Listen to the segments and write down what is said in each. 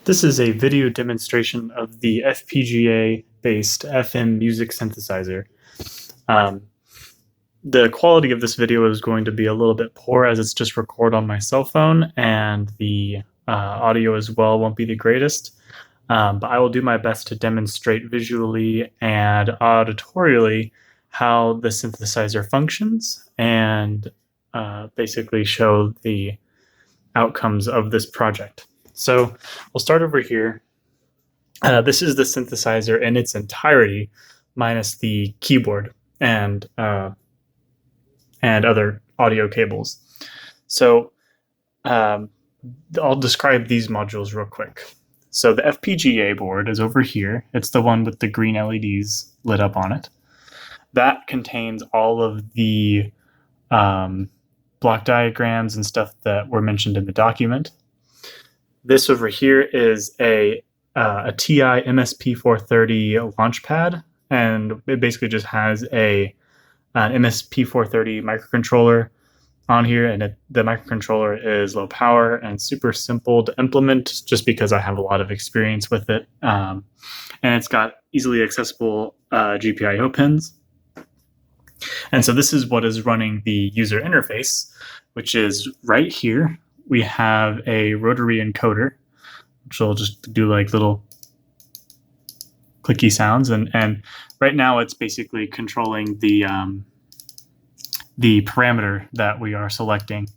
This is a video demonstration of the FPGA-based FM music synthesizer. Um, the quality of this video is going to be a little bit poor as it's just recorded on my cell phone, and the audio as well won't be the greatest. But I will do my best to demonstrate visually and auditorially how the synthesizer functions and basically show the outcomes of this project. So we'll start over here. This is the synthesizer in its entirety, minus the keyboard and other audio cables. So I'll describe these modules real quick. So the FPGA board is over here. It's the one with the green LEDs lit up on it. That contains all of the block diagrams and stuff that were mentioned in the document. This over here is a TI MSP430 launchpad, and it basically just has an MSP430 microcontroller on here, and the microcontroller is low power and super simple to implement just because I have a lot of experience with it. And it's got easily accessible GPIO pins. And so this is what is running the user interface, which is right here. We have a rotary encoder, which will just do like little clicky sounds. And right now it's basically controlling the parameter that we are selecting.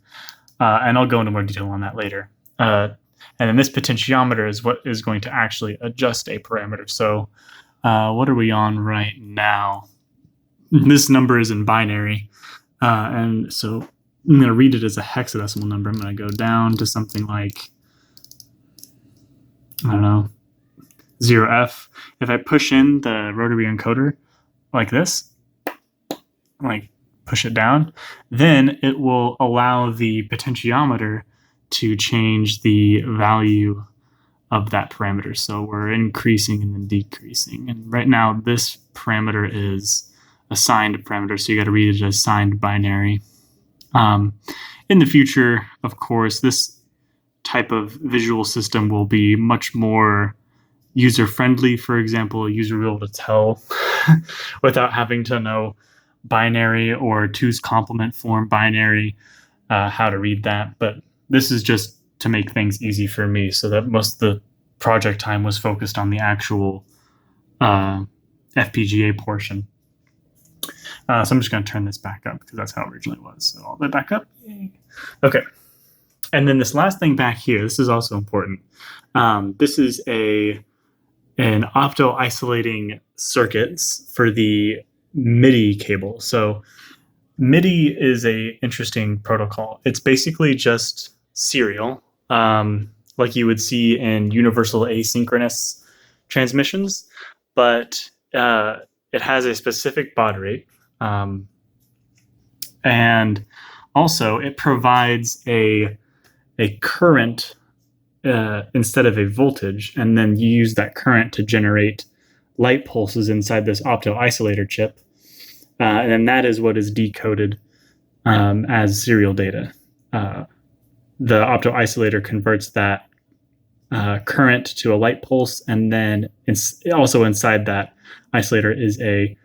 And I'll go into more detail on that later. And then this potentiometer is what is going to actually adjust a parameter. So what are we on right now? This number is in binary. And so I'm going to read it as a hexadecimal number. I'm going to go down to something like, I don't know, 0F. If I push in the rotary encoder like this, like push it down, then it will allow the potentiometer to change the value of that parameter. So we're increasing and then decreasing. And right now this parameter is a signed parameter, so you got to read it as signed binary. In the future, of course, this type of visual system will be much more user-friendly. For example, a user will be able to tell without having to know binary or 2's complement form binary, how to read that. But this is just to make things easy for me, so that most of the project time was focused on the actual FPGA portion. So I'm just going to turn this back up because that's how it originally was. So all the way back up. Yay. Okay. And then this last thing back here, this is also important. This is an opto-isolating circuits for the MIDI cable. So MIDI is a interesting protocol. It's basically just serial, like you would see in universal asynchronous transmissions, but it has a specific baud rate. And also it provides a current instead of a voltage, and then you use that current to generate light pulses inside this opto-isolator chip. And then that is what is decoded as serial data. The opto-isolator converts that current to a light pulse, and then also inside that isolator is a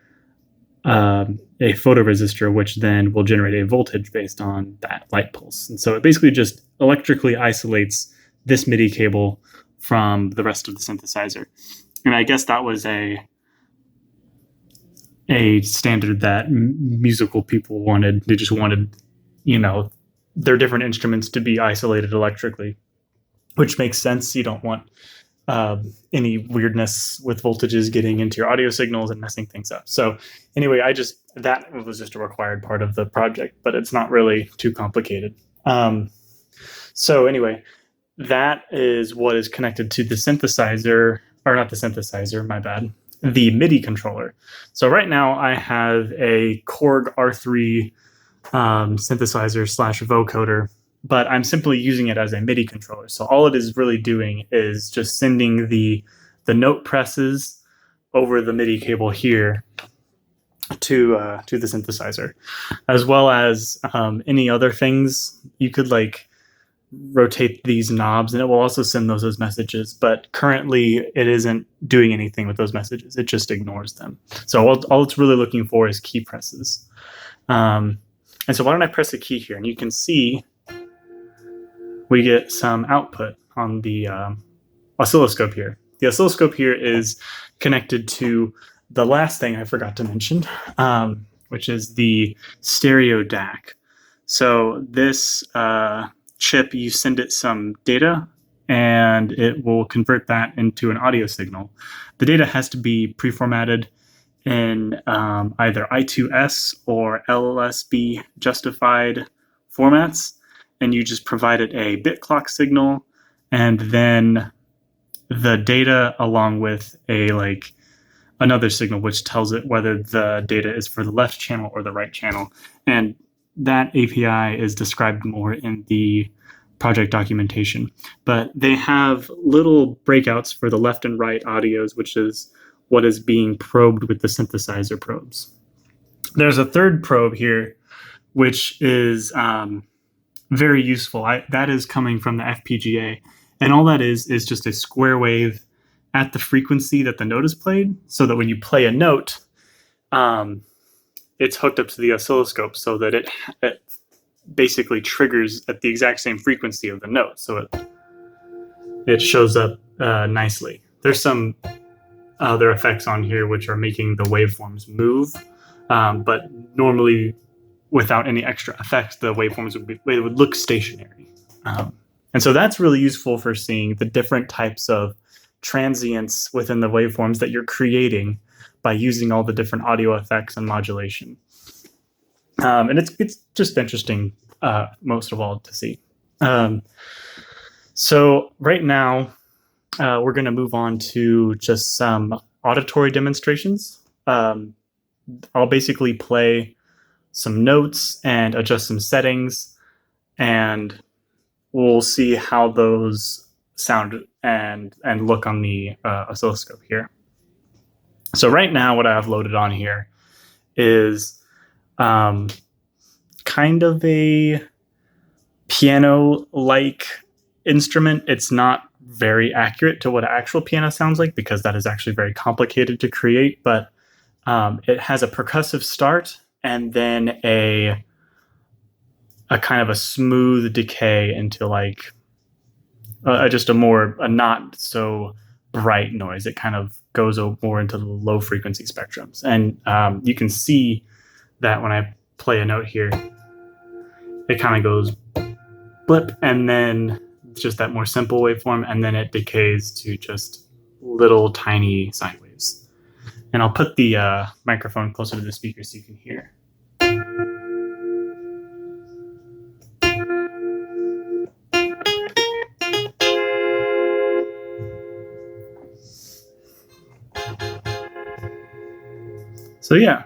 photoresistor, which then will generate a voltage based on that light pulse. And so it basically just electrically isolates this MIDI cable from the rest of the synthesizer. And I guess that was a standard that musical people wanted. They just wanted, their different instruments to be isolated electrically, which makes sense. You don't want any weirdness with voltages getting into your audio signals and messing things up. So anyway, that was just a required part of the project, but it's not really too complicated. So anyway, that is what is connected to the synthesizer, or not the synthesizer, my bad, the MIDI controller. So right now I have a Korg R3 synthesizer / vocoder, but I'm simply using it as a MIDI controller. So all it is really doing is just sending the note presses over the MIDI cable here to the synthesizer, as well as any other things. You could like rotate these knobs, and it will also send those as messages. But currently, it isn't doing anything with those messages. It just ignores them. So all it's really looking for is key presses. And so why don't I press a key here? And you can see we get some output on the oscilloscope here. The oscilloscope here is connected to the last thing I forgot to mention, which is the stereo DAC. So this chip, you send it some data, and it will convert that into an audio signal. The data has to be pre-formatted in either I2S or LSB justified formats, and you just provide it a bit clock signal, and then the data along with another signal which tells it whether the data is for the left channel or the right channel. And that API is described more in the project documentation. But they have little breakouts for the left and right audios, which is what is being probed with the synthesizer probes. There's a third probe here, which is very useful. That is coming from the FPGA. And all that is just a square wave at the frequency that the note is played, so that when you play a note, it's hooked up to the oscilloscope so that it basically triggers at the exact same frequency of the note. So it shows up nicely. There's some other effects on here which are making the waveforms move, but normally without any extra effects, the waveforms would look stationary. And so that's really useful for seeing the different types of transients within the waveforms that you're creating by using all the different audio effects and modulation. And it's just interesting, most of all, to see. So right now, we're going to move on to just some auditory demonstrations. I'll basically play some notes and adjust some settings, and we'll see how those sound and look on the oscilloscope here. So right now what I have loaded on here is kind of a piano-like instrument. It's not very accurate to what an actual piano sounds like, because that is actually very complicated to create, but it has a percussive start and then a kind of a smooth decay into just a not so bright noise. It kind of goes more into the low frequency spectrums. And you can see that when I play a note here, it kind of goes blip, and then just that more simple waveform, and then it decays to just little tiny sine waves. And I'll put the microphone closer to the speaker so you can hear. So yeah,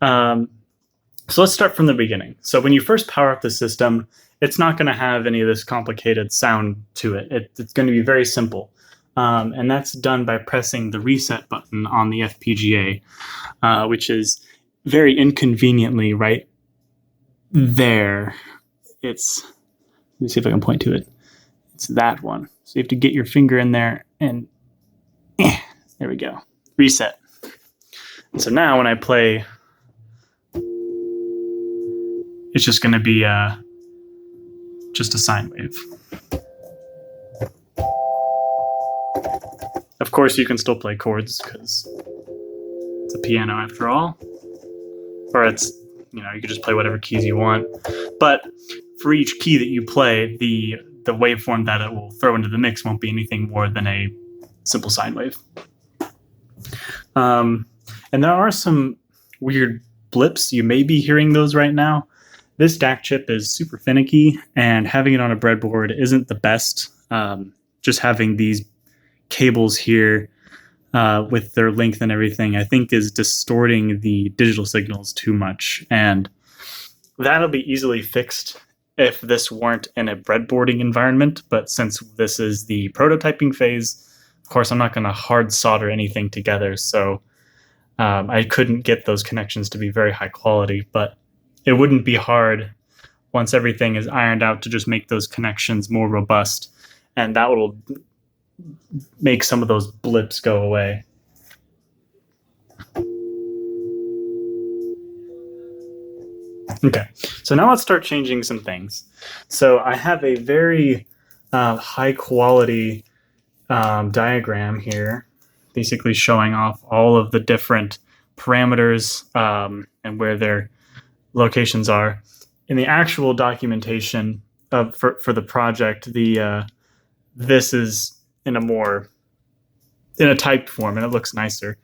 so let's start from the beginning. So when you first power up the system, it's not going to have any of this complicated sound to it. It's going to be very simple. And that's done by pressing the reset button on the FPGA, which is very inconveniently right there. Let me see if I can point to it. It's that one. So you have to get your finger in there and there we go. Reset. So now when I play, it's just going to be just a sine wave. Of course, you can still play chords because it's a piano after all. Or you could just play whatever keys you want. But for each key that you play, the waveform that it will throw into the mix won't be anything more than a simple sine wave. And there are some weird blips. You may be hearing those right now. This DAC chip is super finicky, and having it on a breadboard isn't the best. Just having these cables here with their length and everything, I think is distorting the digital signals too much. And that'll be easily fixed if this weren't in a breadboarding environment. But since this is the prototyping phase, of course, I'm not going to hard solder anything together. So I couldn't get those connections to be very high quality, but it wouldn't be hard once everything is ironed out to just make those connections more robust. And that will make some of those blips go away. Okay, so now let's start changing some things. So I have a very high quality diagram here, basically showing off all of the different parameters and where their locations are. In the actual documentation for the project, this is in a typed form, and it looks nicer.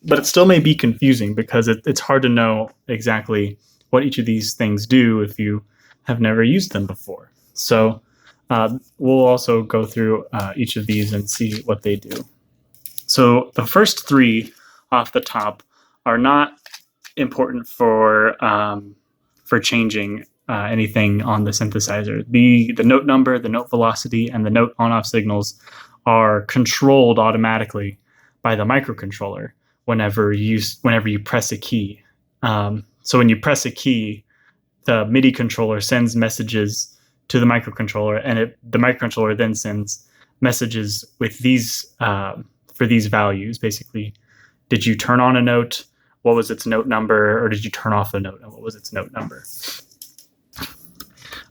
But it still may be confusing because it's hard to know exactly what each of these things do if you have never used them before. So we'll also go through each of these and see what they do. So the first three off the top are not important for changing anything on the synthesizer. The note number, the note velocity, and the note on-off signals are controlled automatically by the microcontroller whenever you press a key. So when you press a key, the MIDI controller sends messages to the microcontroller, and the microcontroller then sends messages with these for these values. Basically, did you turn on a note? What was its note number? Or did you turn off the note, and what was its note number?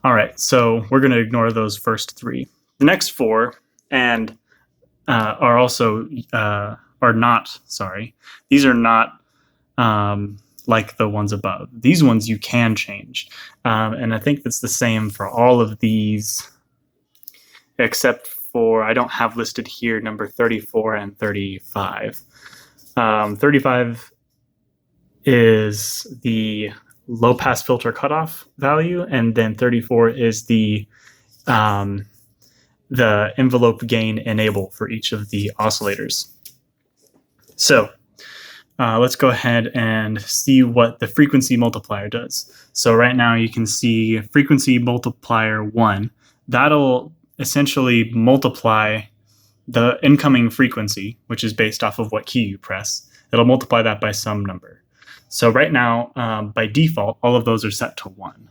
All right, so we're going to ignore those first three. The next four and are also are not. Sorry, these are not like the ones above. These ones you can change, and I think that's the same for all of these, except for I don't have listed here number 34 and 35. 35 is the low pass filter cutoff value, and then 34 is the envelope gain enable for each of the oscillators. So let's go ahead and see what the frequency multiplier does. So right now you can see frequency multiplier 1. That'll essentially multiply the incoming frequency, which is based off of what key you press. It'll multiply that by some number. So right now, by default, all of those are set to 1.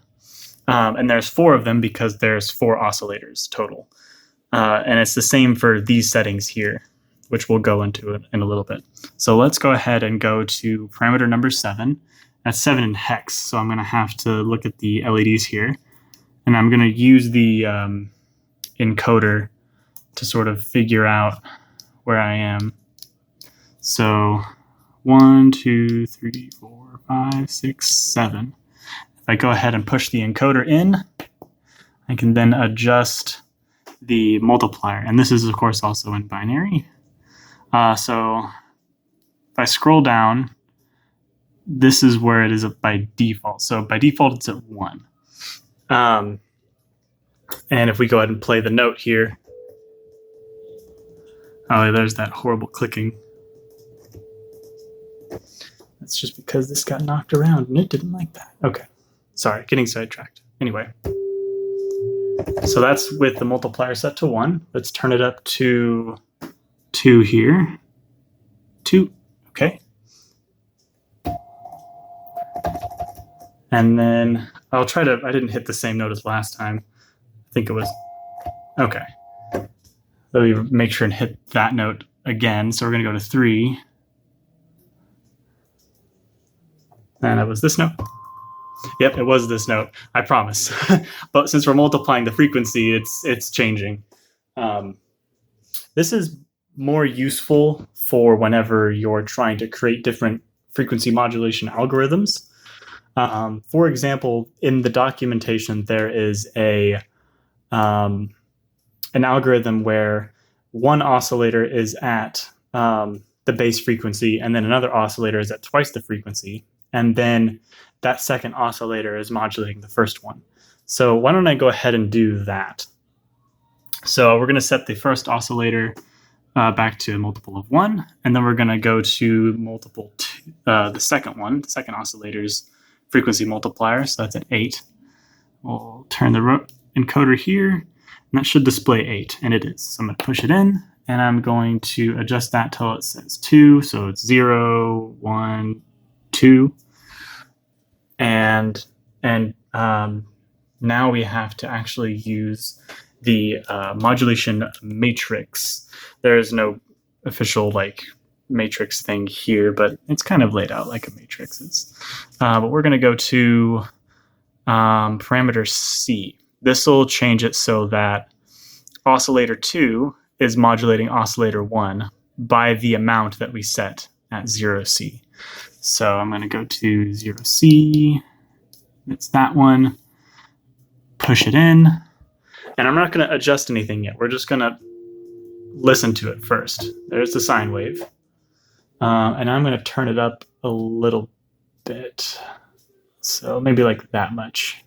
And there's 4 of them because there's 4 oscillators total. And it's the same for these settings here, which we'll go into it in a little bit. So let's go ahead and go to parameter number 7. That's 7 in hex, so I'm going to have to look at the LEDs here. And I'm going to use the encoder to sort of figure out where I am. So 1, 2, 3, 4, 5, 6, 7. If I go ahead and push the encoder in, I can then adjust the multiplier. And this is, of course, also in binary. So if I scroll down, this is where it is by default. So by default, it's at 1. And if we go ahead and play the note here, oh, there's that horrible clicking. That's just because this got knocked around and it didn't like that. Okay, sorry, getting sidetracked. Anyway, so that's with the multiplier set to 1. Let's turn it up to 2 here. 2, okay. And then I'll try to, I didn't hit the same note as last time. I think it was, okay. Let me make sure and hit that note again. So we're going to go to 3. And it was this note. Yep, it was this note. I promise. But since we're multiplying the frequency, it's changing. This is more useful for whenever you're trying to create different frequency modulation algorithms. For example, in the documentation, there is an algorithm where one oscillator is at the base frequency, and then another oscillator is at twice the frequency, and then that second oscillator is modulating the first one. So why don't I go ahead and do that? So we're going to set the first oscillator back to a multiple of 1, and then we're going to go to multiple the second one, the second oscillator's frequency multiplier, so that's at 8. We'll turn the encoder here, and that should display 8, and it is. So I'm going to push it in, and I'm going to adjust that till it says 2, so it's 0, 1, 2, and now we have to actually use the modulation matrix. There is no official like matrix thing here, but it's kind of laid out like a matrix is. But we're going to go to parameter C. This will change it so that oscillator 2 is modulating oscillator 1 by the amount that we set at 0C. So I'm going to go to 0C. It's that one. Push it in. And I'm not going to adjust anything yet. We're just going to listen to it first. There's the sine wave. And I'm going to turn it up a little bit. So maybe like that much.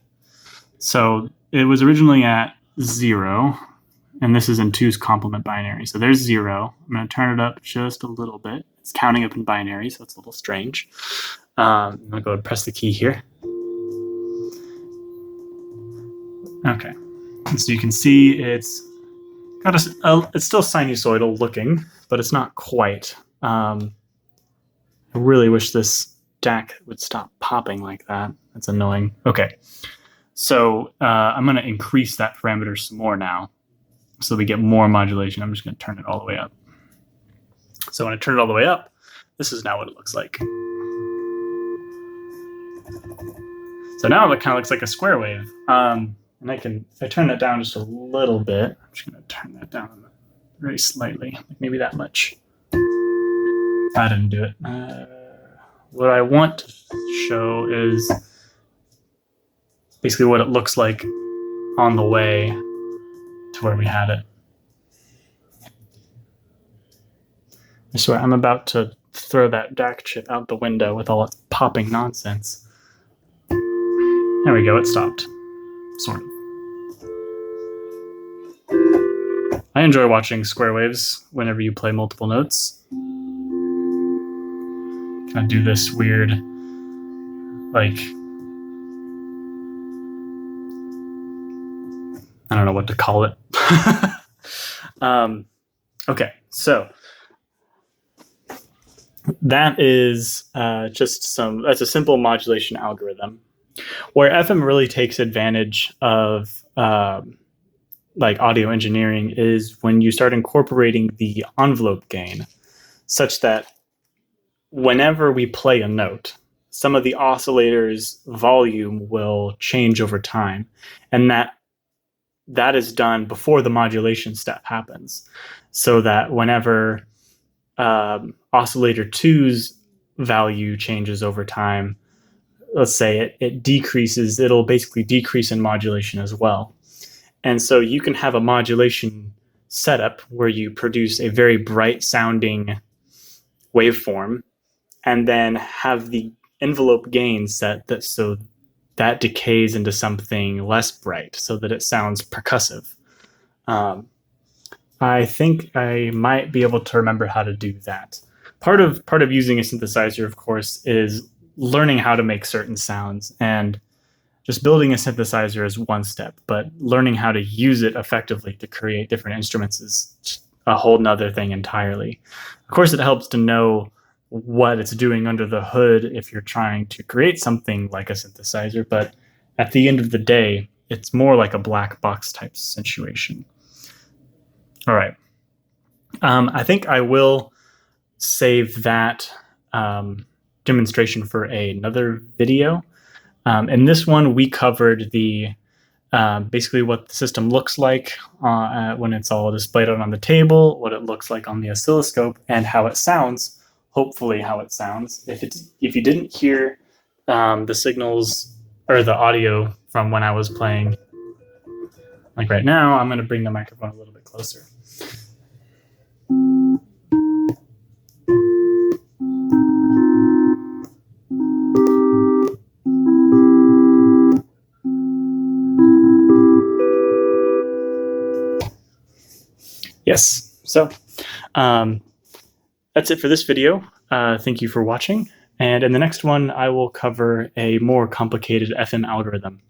So it was originally at 0. And this is in 2's complement binary. So there's 0. I'm going to turn it up just a little bit. It's counting up in binary, so it's a little strange. I'm going to go and press the key here. Okay. And so you can see it's got it's still sinusoidal looking, but it's not quite. I really wish this DAC would stop popping like that. That's annoying. Okay. So I'm going to increase that parameter some more now, so we get more modulation. I'm just going to turn it all the way up. So when I turn it all the way up, this is now what it looks like. So now it kind of looks like a square wave. And I turn that down just a little bit. I'm just going to turn that down very slightly, like maybe that much. I didn't do it. What I want to show is basically what it looks like on the way to where we had it. I swear, I'm about to throw that DAC chip out the window with all its popping nonsense. There we go, it stopped. Sort of. I enjoy watching square waves whenever you play multiple notes. Kind of do this weird, like, I don't know what to call it. Okay, so that is that's a simple modulation algorithm where FM really takes advantage of like audio engineering is when you start incorporating the envelope gain such that whenever we play a note, some of the oscillator's volume will change over time, and that is done before the modulation step happens, so that whenever oscillator 2's value changes over time, let's say it decreases, it'll basically decrease in modulation as well. And so you can have a modulation setup where you produce a very bright sounding waveform and then have the envelope gain set that so that decays into something less bright so that it sounds percussive. I think I might be able to remember how to do that. Part of using a synthesizer, of course, is learning how to make certain sounds, and just building a synthesizer is one step, but learning how to use it effectively to create different instruments is a whole nother thing entirely. Of course, it helps to know what it's doing under the hood if you're trying to create something like a synthesizer, but at the end of the day, it's more like a black box type situation. All right. I think I will save that demonstration for another video. In this one, we covered the basically what the system looks like when it's all displayed out on the table, what it looks like on the oscilloscope, and how it sounds, hopefully how it sounds. If you didn't hear the signals or the audio from when I was playing, like right now, I'm going to bring the microphone a little bit closer. Yes, so that's it for this video. Thank you for watching. And in the next one, I will cover a more complicated FM algorithm.